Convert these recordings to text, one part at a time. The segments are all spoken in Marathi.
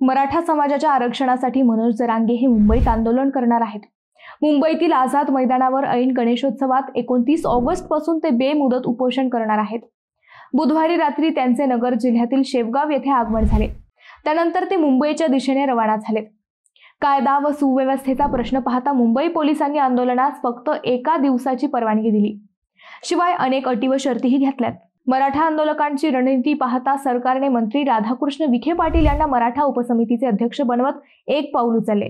मराठा समाजाच्या आरक्षणासाठी मनोज जरांगे हे मुंबईत आंदोलन करणार आहेत। मुंबईतील आझाद मैदानावर ऐन गणेशोत्सवात 29 ऑगस्ट पासून ते बेमुदत उपोषण करणार आहेत। बुधवारी रात्री त्यांचे नगर जिल्ह्यातील शेवगाव येथे आगमन झाले। त्यानंतर ते मुंबईच्या दिशेने रवाना झाले। कायदा व सुव्यवस्थेचा प्रश्न पाहता मुंबई पोलिसांनी आंदोलनास फक्त एका दिवसाची परवानगी दिली। शिवाय अनेक अटी व शर्तीही घातल्यात। मराठा आंदोलकांची रणनीती पाहता सरकारने मंत्री राधाकृष्ण विखे पाटील यांना मराठा उपसमितीचे अध्यक्ष बनवत एक पाऊल उचलले।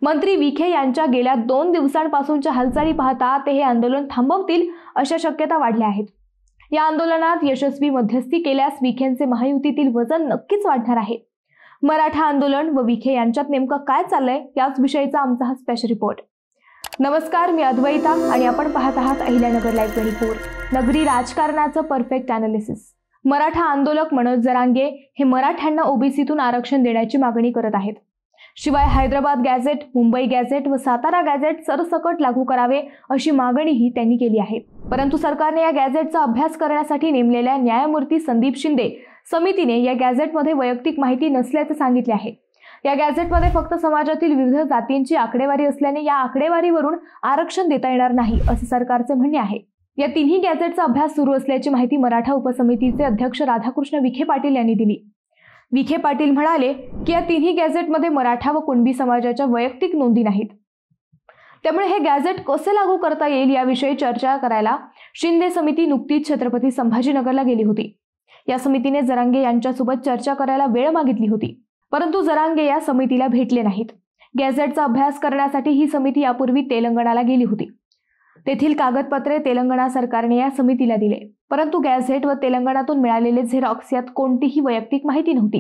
मंत्री विखे यांच्या गेल्या 2 दिवसांपासूनच्या हालचाली पाहता ते हे आंदोलन थांबवतील अशा शक्यता वाढल्या आहेत। या आंदोलनात यशस्वी मध्यस्थी केल्यास विखेंचे महायुतीतील वजन नक्कीच वाढणार आहे। मराठा आंदोलन व विखे यांच्यात नेमकं काय चाललंय याच विषयीचा आमचा हा स्पेशल रिपोर्ट। नमस्कार, मी अद्वैता आणि आपण पाहत आहात अहिल्यानगर लाईव्ह 24, नगरी राजकारणाचं परफेक्ट अनालिसिस। मराठा आंदोलक मनोज जरांगे हे मराठ्यांना ओबीसीतून आरक्षण देण्याची मागणी करत आहेत। शिवाय हैदराबाद गॅझेट, मुंबई गॅझेट व सातारा गॅझेट सरसकट लागू करावे अशी मागणीही त्यांनी केली आहे। परंतु सरकारने या गॅझेटचा अभ्यास करण्यासाठी नेमलेल्या न्यायमूर्ती संदीप शिंदे समितीने या गॅझेटमध्ये वैयक्तिक माहिती नसल्याचे सांगितले आहे। या गॅझेटमध्ये फक्त समाजातील विविध जातींची आकडेवारी असल्याने या आकडेवारीवरून आरक्षण देता येणार नाही असे सरकारचे म्हणणे आहे। या तिन्ही गॅझेटचा अभ्यास सुरू असल्याची माहिती मराठा उपसमितीचे अध्यक्ष राधाकृष्ण विखे पाटील यांनी दिली। विखे पाटील म्हणाले की या तिन्ही गॅझेटमध्ये मराठा व कुणबी समाजाच्या वैयक्तिक नोंदी नाहीत। त्यामुळे हे गॅझेट कसे लागू करता येईल याविषयी चर्चा करायला शिंदे समिती नुकतीच छत्रपती संभाजीनगरला गेली होती। या समितीने जरांगे यांच्यासोबत चर्चा करायला वेळ मागितली होती, परंतु जरांगे या समितीला भेटले नाहीत। गॅझेटचा अभ्यास करण्यासाठी ही समिती यापूर्वी तेलंगणाला गेली होती। तेथील कागदपत्रे तेलंगणा सरकारने या समितीला दिले, परंतु गॅझेट व तेलंगणातून मिळालेले झेरॉक्स यात कोणतीही वैयक्तिक माहिती नव्हती।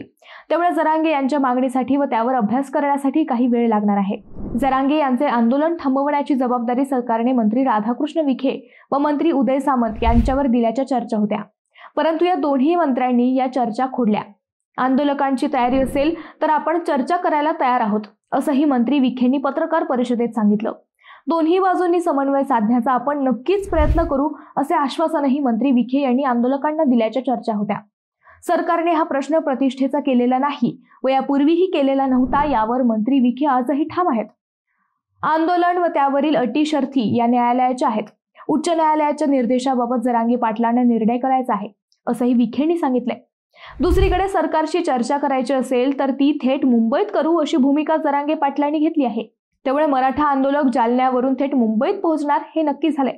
त्यामुळे जरांगे यांच्या मागणीसाठी व त्यावर अभ्यास करण्यासाठी काही वेळ लागणार आहे। जरांगे यांचे आंदोलन थांबवण्याची जबाबदारी सरकारने मंत्री राधाकृष्ण विखे व मंत्री उदय सामंत यांच्यावर दिल्याच्या चर्चा होत्या, परंतु या दोन्ही मंत्र्यांनी या चर्चा खोडल्या। आंदोलकांची तयारी असेल तर आपण चर्चा करायला तयार आहोत असंही मंत्री विखेंनी पत्रकार परिषदेत सांगितलं। दोन्ही बाजूंनी समन्वय साधण्याचा आपण नक्कीच प्रयत्न करू असे आश्वासनही मंत्री विखे यांनी आंदोलकांना दिल्याच्या चर्चा होत्या। सरकारने हा प्रश्न प्रतिष्ठेचा केलेला नाही व यापूर्वीही केलेला नव्हता यावर मंत्री विखे आजही ठाम आहेत। आंदोलन व त्यावरील अटी शर्ती या न्यायालयाच्या आहेत। उच्च न्यायालयाच्या निर्देशाबाबत जरांगे पाटलांना निर्णय करायचा आहे असंही विखेंनी सांगितलंय। दुसरीकडे सरकारशी चर्चा करायची असेल तर ती थेट मुंबईत करू अशी भूमिका जरांगे पाटलांनी घेतली आहे। त्यामुळे मराठा आंदोलक जालन्यावरून थेट मुंबईत पोहोचणार हे नक्की झालंय।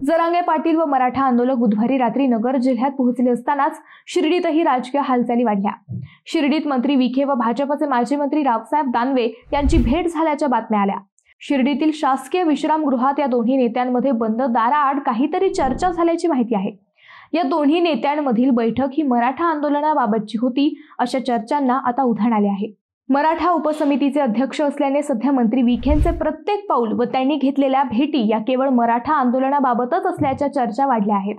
जरांगे पाटील व मराठा आंदोलक बुधवारी रात्री नगर जिल्ह्यात पोहोचले असतानाच शिर्डीतही राजकीय हालचाली वाढल्या। शिर्डीत मंत्री विखे व भाजपचे माजी मंत्री रावसाहेब दानवे यांची भेट झाल्याच्या बातम्या आल्या। शिर्डीतील शासकीय विश्रामगृहात या दोन्ही नेत्यांमध्ये बंद दाराआड काहीतरी चर्चा झाल्याची माहिती आहे। या दोन्ही नेत्यांमधील बैठक ही मराठा आंदोलनाबाबतची होती अशा चर्चांना आता उधाण आले आहे। मराठा उपसमितीचे अध्यक्ष असल्याने सध्या मंत्री विखेंचे प्रत्येक पाऊल व त्यांनी घेतलेल्या भेटी या केवळ मराठा आंदोलनाबाबतच असल्याच्या चर्चा वाढल्या आहेत।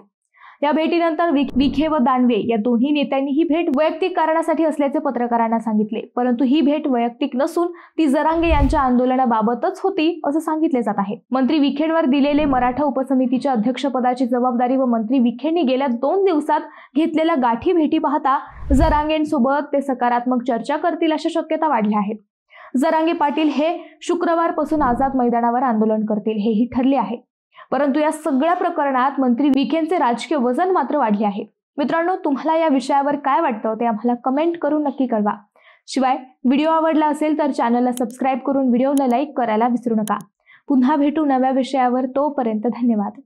या भेटीनंतर विखे व दानवे या दोन्ही नेत्यांनी ही भेट वैयक्तिक कारणासाठी असल्याचे पत्रकारांना सांगितले, परंतु ही भेट वैयक्तिक नसून ती जरांगे यांच्या आंदोलनाबाबतच होती असं सांगितले जात आहे। मंत्री विखेंवर दिलेले मराठा उपसमितीच्या अध्यक्षपदाची जबाबदारी व मंत्री विखेंनी गेल्या 2 दिवसात घेतलेल्या गाठी भेटी पाहता जरांगेंसोबत ते सकारात्मक चर्चा करतील अशा शक्यता वाढल्या आहेत। जरांगे पाटील हे शुक्रवारपासून आझाद मैदानावर आंदोलन करतील हेही ठरले आहे, परंतु या सगळ्या प्रकरणात मंत्री विखेंचे राजकीय वजन मात्र वाढले आहे। मित्रांनो, तुम्हाला या विषयावर काय वाटतं ते आम्हाला कमेंट करून नक्की कळवा। शिवाय व्हिडिओ आवडला असेल तर चॅनलला सबस्क्राईब करून व्हिडिओला लाईक करायला विसरू नका। पुन्हा भेटू नव्या विषयावर, तोपर्यंत धन्यवाद।